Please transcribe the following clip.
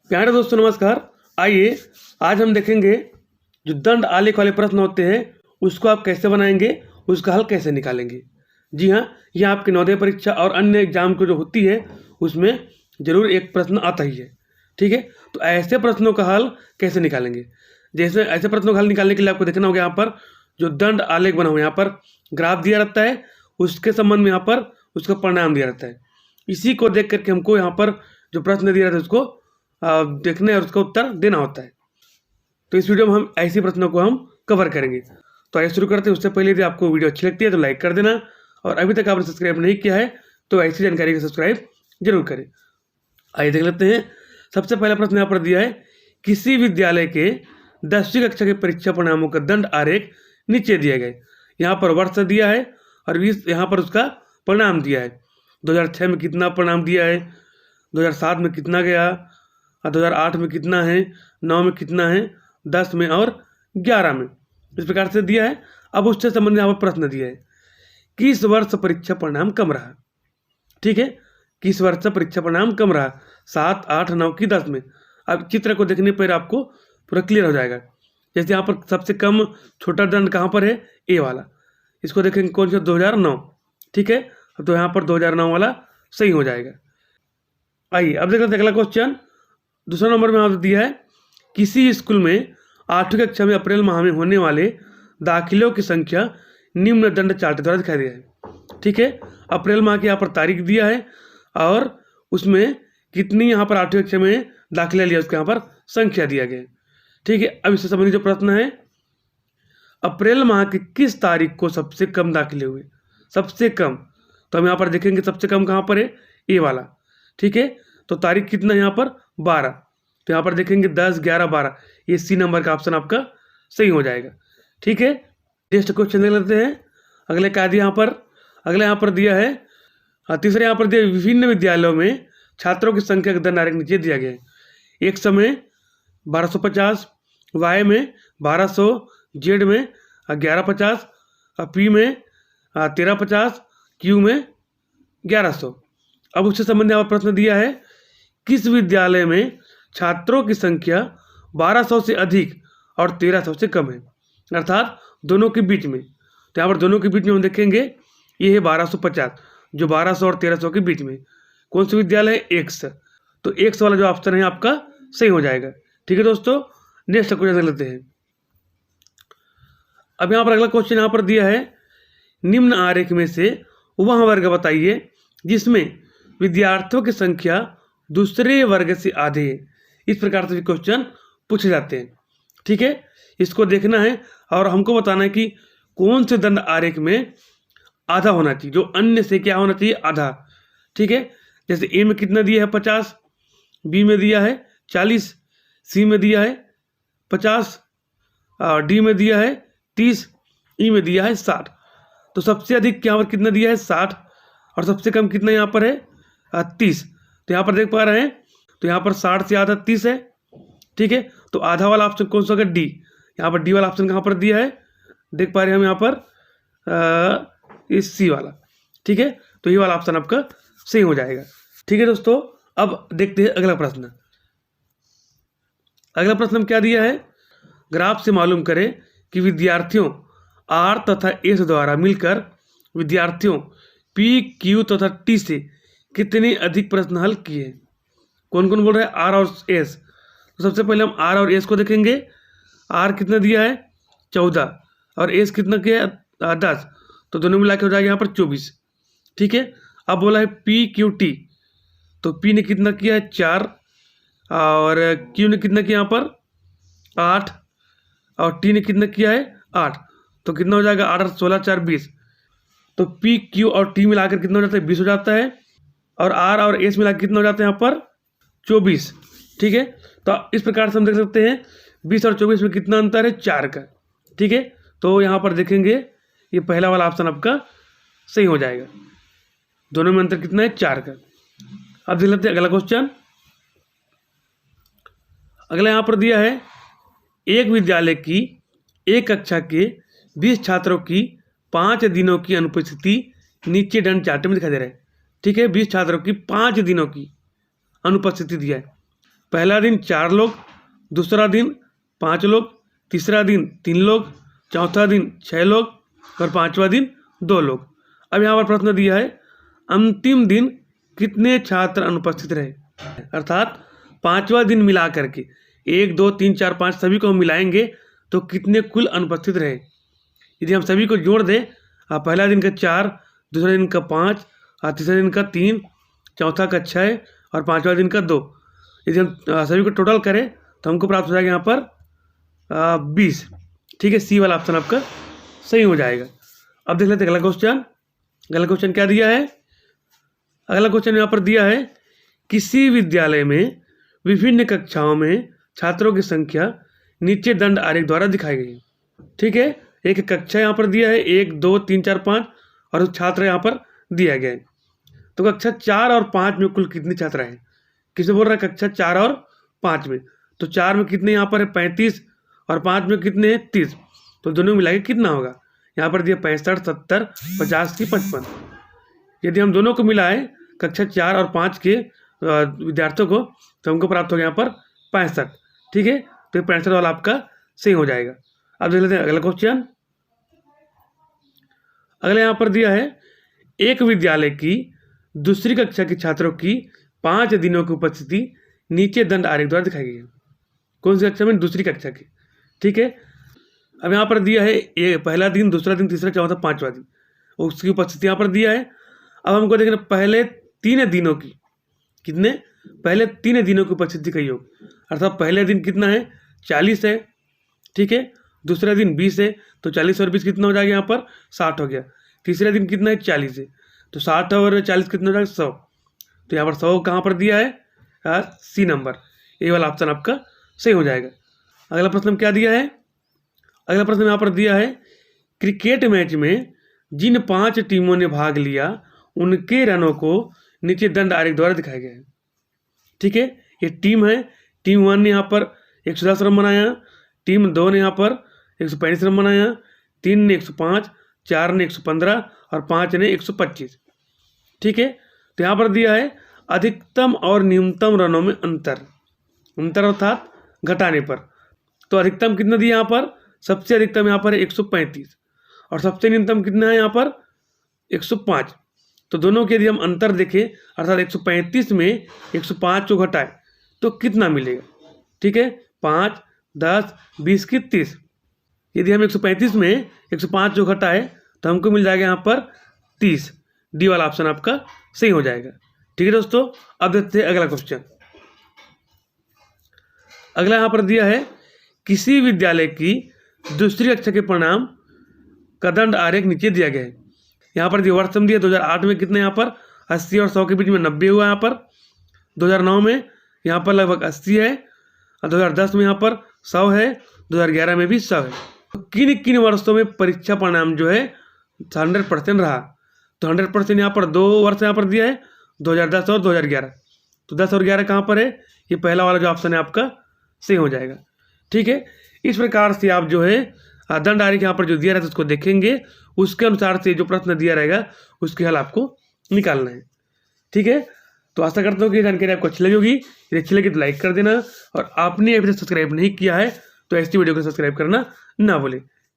प्यारे दोस्तों नमस्कार। आइए आज हम देखेंगे जो दंड आलेख वाले प्रश्न होते हैं उसको आप कैसे बनाएंगे, उसका हल कैसे निकालेंगे। जी हाँ, ये आपकी नवोदय परीक्षा और अन्य एग्जाम को जो होती है उसमें जरूर एक प्रश्न आता ही है। ठीक है, तो ऐसे प्रश्नों का हल कैसे निकालेंगे। जैसे ऐसे प्रश्नों का हल निकालने के लिए आपको देखना होगा यहाँ पर जो दंड आलेख बना हुआ, यहाँ पर ग्राफ दिया रहता है, उसके संबंध में यहाँ पर उसका परिणाम दिया रहता है। इसी को देख करके हमको यहाँ पर जो प्रश्न दिया रहता है उसको देखना है और उसका उत्तर देना होता है। तो इस वीडियो में हम ऐसे प्रश्नों को हम कवर करेंगे। तो आइए शुरू करते हैं। उससे पहले यदि आपको वीडियो अच्छी लगती है तो लाइक कर देना, और अभी तक आपने सब्सक्राइब नहीं किया है तो ऐसी जानकारी को सब्सक्राइब जरूर करें। आइए देख लेते हैं। सबसे पहला प्रश्न यहाँ पर दिया है, किसी विद्यालय के 10वीं कक्षा के परीक्षा परिणामों का दंड आरेख नीचे दिए गए। यहाँ पर वर्ष दिया है और यहाँ पर उसका परिणाम दिया है। 2006 में कितना परिणाम दिया है, 2007 में कितना गया, 2008 में कितना है, 9 में कितना है, 10 में और 11 में, इस प्रकार से दिया है। अब उससे संबंधित यहाँ पर प्रश्न दिया है, किस वर्ष परीक्षा परिणाम कम रहा। ठीक है, किस वर्ष परीक्षा परिणाम कम रहा, 7, 8, 9 की 10 में। अब चित्र को देखने पर आपको पूरा क्लियर हो जाएगा। जैसे यहाँ पर सबसे कम छोटा दंड कहाँ पर है, ए वाला। इसको देखेंगे कौन सा, 2009। ठीक है, तो यहाँ पर 2009 वाला सही हो जाएगा। आइए अब देख लेते हैं अगला क्वेश्चन। दूसरा नंबर में आपको दिया है, किसी स्कूल में 8वीं कक्षा में अप्रैल माह में होने वाले दाखिलों की संख्या निम्न दंड चार्ट द्वारा दिखाई दिया है। ठीक है, अप्रैल माह की यहाँ पर तारीख दिया है और उसमें कितनी यहाँ पर 8वीं कक्षा में दाखिला लिया उसके यहाँ पर संख्या दिया गया है। ठीक है, अब इससे संबंधित जो प्रश्न है, अप्रैल माह की किस तारीख को सबसे कम दाखिले हुए, सबसे कम। तो हम यहाँ पर देखेंगे सबसे कम कहाँ पर है, ए वाला। ठीक है, तो तारीख कितना है यहाँ पर, 12। तो यहाँ पर देखेंगे 10, 11, 12, ये सी नंबर का ऑप्शन आपका सही हो जाएगा। ठीक है, नेक्स्ट क्वेश्चन देख लेते हैं। अगले क्या दिया यहाँ पर, अगले यहाँ पर दिया है, तीसरे यहाँ पर दिया, विभिन्न विद्यालयों में छात्रों की संख्या का दंड आरेख नीचे दिया गया है। एक समय 1250, वाई में 1200, जेड में 1150, पी में 1350, क्यू में 1100। अब उससे संबंधित यहाँ पर प्रश्न दिया है, किस विद्यालय में छात्रों की संख्या 1200 से अधिक और 1300 से कम है, अर्थात दोनों के बीच में। तो यहाँ पर दोनों के बीच में हम देखेंगे ये है 1250, जो 1200 और 1300 के बीच में कौन सा विद्यालय है, एक्स। तो एक्स वाला जो ऑप्शन है आपका सही हो जाएगा। ठीक है दोस्तों, नेक्स्ट क्वेश्चन देख लेते हैं। अब यहाँ पर अगला क्वेश्चन यहाँ पर दिया है, निम्न आरेख में से वह वर्ग बताइए जिसमें विद्यार्थियों की संख्या दूसरे वर्ग से आधे है। इस प्रकार से क्वेश्चन पूछे जाते हैं। ठीक है, इसको देखना है और हमको बताना है कि कौन से दंड आरेख में आधा होना चाहिए, जो अन्य से क्या होना चाहिए, आधा। ठीक है, जैसे ए में कितना दिया है, 50, बी में दिया है 40, सी में दिया है 50, डी में दिया है 30, ई में दिया है 60। तो सबसे अधिक यहाँ पर कितना दिया है, 60, और सबसे कम कितना यहाँ पर है, 30। तो यहाँ पर देख पा रहे हैं, तो यहाँ पर 60 से आधा 30 है। ठीक है, तो आधा वाला ऑप्शन कौन सा होगा, डी। यहाँ पर डी वाला ऑप्शन कहाँ पर दिया है, देख पा रहे हैं हम यहाँ पर इस सी वाला। ठीक है, तो ये वाला ऑप्शन आपका सही हो जाएगा। ठीक है दोस्तों, अब देखते हैं अगला प्रश्न। अगला प्रश्न हम क्या दिया है, ग्राफ से मालूम करें कि विद्यार्थियों आर तथा एस द्वारा मिलकर विद्यार्थियों पी, क्यू तथा टी से कितने अधिक प्रश्न हल किए। कौन कौन बोल रहा है, आर और एस। तो सबसे पहले हम आर और एस को देखेंगे। आर कितना दिया है, 14, और एस कितना किया है, 10। तो दोनों मिला के हो जाएगा यहाँ पर 24। ठीक है, अब बोला है पी, क्यू, टी। तो पी ने कितना किया है, 4, और क्यू ने कितना किया यहाँ पर 8, और टी ने कितना किया है 8। तो कितना हो जाएगा, 8 और 16, 4, 20। तो पी, क्यू और टी मिलाकर कितना हो जाता है, 20 हो जाता है, और आर और एस मिलाकर कितना हो जाता है यहाँ पर 24। ठीक है, तो इस प्रकार से हम देख सकते हैं 20 और 24 में कितना अंतर है, 4 का। ठीक है, तो यहाँ पर देखेंगे ये पहला वाला ऑप्शन आपका सही हो जाएगा। दोनों में अंतर कितना है, 4 का। अब देख लेते हैं अगला क्वेश्चन। अगला यहाँ पर दिया है, एक विद्यालय की एक कक्षा के 20 छात्रों की 5 दिनों की अनुपस्थिति नीचे दंड चार्ट में दिखाई दे रहा है। ठीक है, 20 छात्रों की 5 दिनों की अनुपस्थिति दिया है। पहला दिन 4 लोग, दूसरा दिन 5 लोग, तीसरा दिन 3 लोग, चौथा दिन 6 लोग और 5वां दिन 2 लोग। अब यहाँ पर प्रश्न दिया है अंतिम दिन कितने छात्र अनुपस्थित रहे, अर्थात 5वां दिन मिला करके 1 2 3 4 5 सभी को हम मिलाएंगे तो कितने कुल अनुपस्थित रहे। यदि हम सभी को जोड़ दें, पहला दिन का 4, दूसरे दिन का 5, तीसरे दिन का 3, चौथा का 6 और 5वां दिन का 2, यदि हम सभी को टोटल करें तो हमको प्राप्त हो जाएगा यहाँ पर 20। ठीक है, सी वाला ऑप्शन आपका सही हो जाएगा। अब देख लेते हैं अगला क्वेश्चन। अगला क्वेश्चन क्या दिया है? अगला क्वेश्चन यहाँ पर दिया है किसी विद्यालय में विभिन्न कक्षाओं में छात्रों की संख्या नीचे दंड आरेख द्वारा दिखाई गई है। ठीक है, एक कक्षा यहाँ पर दिया है 1 2 3 4 5 और छात्र यहाँ पर दिया गया है। तो कक्षा 4 और 5 में कुल कितने छात्र हैं? किसे बोल रहा है? कक्षा 4 और 5 में। तो 4 में कितने यहाँ पर है? 35 और 5 में कितने हैं? 30। तो दोनों मिला के कितना होगा? यहाँ पर दिया 65 70 50 की 55। यदि हम दोनों को मिलाएं कक्षा 4 और 5 के विद्यार्थियों को तो हमको प्राप्त हो गया यहाँ पर 65। ठीक है, तो 65 वाला आपका सही हो जाएगा। अब देख लेते हैं अगला क्वेश्चन। अगला यहाँ पर दिया है एक विद्यालय की दूसरी कक्षा के छात्रों की 5 दिनों की उपस्थिति नीचे दंड आरेख द्वारा दिखाई गई है। कौन सी कक्षा में? दूसरी कक्षा की। ठीक है, अब यहाँ पर दिया है ये पहला दिन, दूसरा दिन, तीसरा, चौथा, 5वां दिन, उसकी उपस्थिति यहाँ पर दिया है। अब हमको देखना पहले 3 दिनों की, कितने? पहले 3 दिनों की उपस्थिति का योग, अर्थात पहले दिन कितना है? 40 है। ठीक है, दूसरा दिन 20 है, तो 40 और 20 कितना हो जाएगा? यहाँ पर 60 हो गया। तीसरे दिन कितना है? 40 है, तो 60 और 40 कितना हो जाएगा? 100। तो यहाँ पर 100 कहाँ पर दिया है? सी नंबर, ये वाला ऑप्शन आपका सही हो जाएगा। अगला प्रश्न क्या दिया है? अगला प्रश्न यहाँ पर दिया है क्रिकेट मैच में जिन 5 टीमों ने भाग लिया उनके रनों को नीचे दंड आरेख द्वारा दिखाया गया है। ठीक है, ये टीम है। टीम 1 ने यहाँ पर 110 रन बनाया, टीम 2 ने यहाँ पर 135 रन बनाया, 3 ने 105, 4 ने 115 और 5 ने 125। ठीक है, तो यहाँ पर दिया है अधिकतम और न्यूनतम रनों में अंतर अर्थात घटाने पर। तो अधिकतम कितना दिया यहाँ पर? सबसे अधिकतम यहाँ पर है 135 और सबसे न्यूनतम कितना है यहाँ पर? 105। तो दोनों के यदि हम अंतर देखें, अर्थात 135 में 105 को घटाए तो कितना मिलेगा? ठीक है, 5 10 20 की 30। यदि हम 135 में 105 को घटाए तो हमको मिल जाएगा यहाँ पर 30। डी वाला ऑप्शन आपका सही हो जाएगा। ठीक है दोस्तों, अब देखते हैं अगला क्वेश्चन। अगला यहाँ पर दिया है किसी विद्यालय की दूसरी कक्षा के परिणाम का दंड आरेख नीचे दिया गया है। यहाँ पर वर्ष सम दिया 2008 में कितने यहाँ पर 80 और 100 के बीच में 90 हुआ। यहाँ पर 2009 में यहाँ पर लगभग 80 है, 2010 में यहाँ पर 100 है, 2011 में भी 100 है। तो किन किन वर्षों में परीक्षा परिणाम जो है 100% रहा? तो 100% यहाँ पर 2 वर्ष यहाँ पर दिया है, 2010 और 2011। तो 10 और 11 कहाँ पर है? ये पहला वाला जो ऑप्शन है आपका सही हो जाएगा। ठीक है, इस प्रकार से आप जो है दंड आरेख यहाँ पर जो दिया रहता है उसको देखेंगे, उसके अनुसार से जो प्रश्न दिया रहेगा उसके हल आपको निकालना है। ठीक है, तो आशा करता हूँ कि जानकारी आपको अच्छी लगी होगी। यदि अच्छी लगी तो लाइक कर देना और आपने अभी तक सब्सक्राइब नहीं किया है तो ऐसी वीडियो को सब्सक्राइब करना ना भूलें।